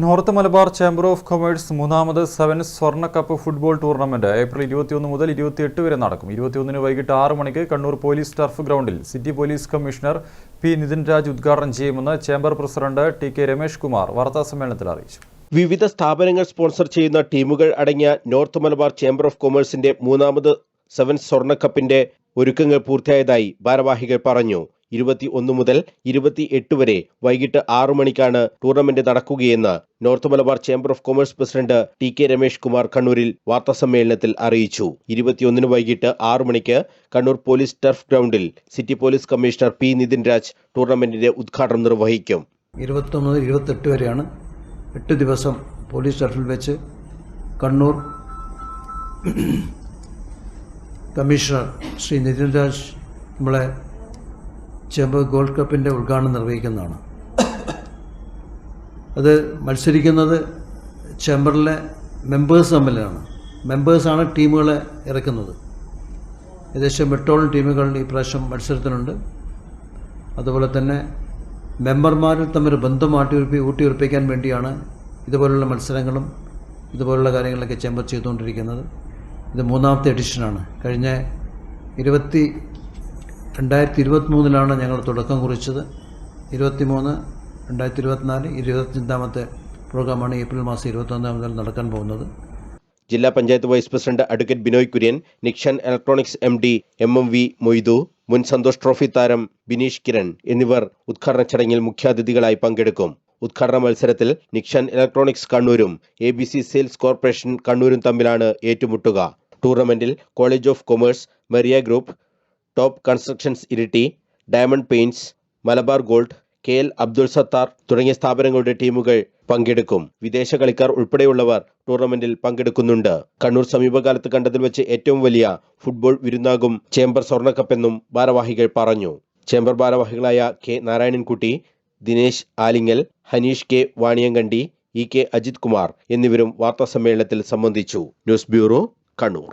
North Malabar chamber of commerce മൂന്നാമത് sevens സ്വർണ്ണ cup football tournament April 21 മുതൽ 28 വരെ നടക്കും. 21 വൈകിട്ട് 6 മണിക്ക് കണ്ണൂർ പോലീസ് ടർഫ് ഗ്രൗണ്ടിൽ city police commissioner P Nithin Raj ഉദ്ഘാടനം ചെയ്യുമെന്ന് chamber president T K. Ramesh Kumar വാർത്താസമ്മേളനത്തിൽ അറിയിച്ചു. വിവിധ സ്ഥാപനങ്ങൾ സ്പോൺസർ ചെയ്യുന്ന ടീമുകൾ അടങ്ങിയ നോർത്ത് മലബാർ ചേംബർ ഓഫ് കൊമേഴ്സിന്റെ മൂന്നാമത് സെവൻസ് സ്വർണ്ണ കപ്പിന്റെ ഒരുക്കങ്ങൾ പൂർത്തിയായതായി ഭാരവാഹികൾ പറഞ്ഞു. 21 മുതൽ 28 വരെ വൈകിട്ട് 6 മണിക്കാണ് ടൂർണമെന്റ് നടക്കുകയെന്ന് North Malabar chamber of commerce president T K. Ramesh Kumar കണ്ണൂരിൽ വാർത്താസമ്മേളനത്തിൽ അറിയിച്ചു. 21 വൈകിട്ട് 6 മണിക്ക് കണ്ണൂർ പോലീസ് ടർഫ് ഗ്രൗണ്ടിൽ city police commissioner P Nithin Raj ടൂർണമെന്റിന്റെ ഉദ്ഘാടനം നിർവഹിക്കും. 21 മുതൽ 28 വരെയാണ് 8 ദിവസം പോലീസ് ടർഫിൽ വെച്ച് കണ്ണൂർ കമ്മീഷണർ ശ്രീ നിതിൻ രാജ് നമ്മളെ ചേംബർ ഗോൾഡ് കപ്പിൻ്റെ ഉദ്ഘാടനം നിർവഹിക്കുന്നതാണ്. അത് മത്സരിക്കുന്നത് ചേംബറിലെ മെമ്പേഴ്സ് തമ്മിലാണ്. മെമ്പേഴ്സാണ് ടീമുകളെ ഇറക്കുന്നത്. ഏകദേശം 8ഓളം ടീമുകൾ ഈ പ്രാവശ്യം മത്സരത്തിനുണ്ട്. അതുപോലെ തന്നെ മെമ്പർമാരിൽ തമ്മിൽ ബന്ധം ഊട്ടിയുറപ്പിക്കാൻ വേണ്ടിയാണ് ഇതുപോലുള്ള മത്സരങ്ങളും ഇതുപോലുള്ള കാര്യങ്ങളൊക്കെ ചേംബർ ചെയ്തുകൊണ്ടിരിക്കുന്നത്. ഇത് മൂന്നാമത്തെ എഡിഷനാണ്. കഴിഞ്ഞ 2023 ഞങ്ങൾ തുടക്കം കുറിച്ചത്. 23, 2024, 25ാമത്തെ പ്രോഗ്രാമാണ് ഏപ്രിൽ മാസം 21 മുതൽ നടക്കാൻ പോകുന്നത്. ജില്ലാ panchayat vice president advocate Binoy Kurian, Nikshan electronics MD MMV Moidu, മുൻ സന്തോഷ് ട്രോഫി താരം ബിനീഷ് കിരൺ എന്നിവർ ഉദ്ഘാടന ചടങ്ങിൽ മുഖ്യാതിഥികളായി പങ്കെടുക്കും. ഉദ്ഘാടന മത്സരത്തിൽ നിക്ഷൻ ഇലക്ട്രോണിക്സ് കണ്ണൂരും ABC സെയിൽസ് കോർപ്പറേഷൻ കണ്ണൂരും തമ്മിലാണ് ഏറ്റുമുട്ടുക. ടൂർണമെന്റിൽ college of commerce, Maria group, top constructions Iritty, diamond paints, Malabar gold, KL Abdul Sathar തുടങ്ങിയ സ്ഥാപനങ്ങളുടെ ടീമുകൾ പങ്കെടുക്കും. വിദേശ കളിക്കാർ ഉൾപ്പെടെയുള്ളവർ ടൂർണമെന്റിൽ പങ്കെടുക്കുന്നുണ്ട്. കണ്ണൂർ സമീപകാലത്ത് കണ്ടതിൽ വെച്ച് ഏറ്റവും വലിയ ഫുട്ബോൾ വിരുന്നാകും ചേംബർ സ്വർണ്ണക്കപ്പെന്നും ഭാരവാഹികൾ പറഞ്ഞു. ചേംബർ ഭാരവാഹികളായ K. Narayanankutty, Dinesh Alingal, Hanish K. Vaniyankandi, EK. Ajith Kumar എന്നിവരും വാർത്താസമ്മേളനത്തിൽ സംബന്ധിച്ചു. News bureau, Kannur.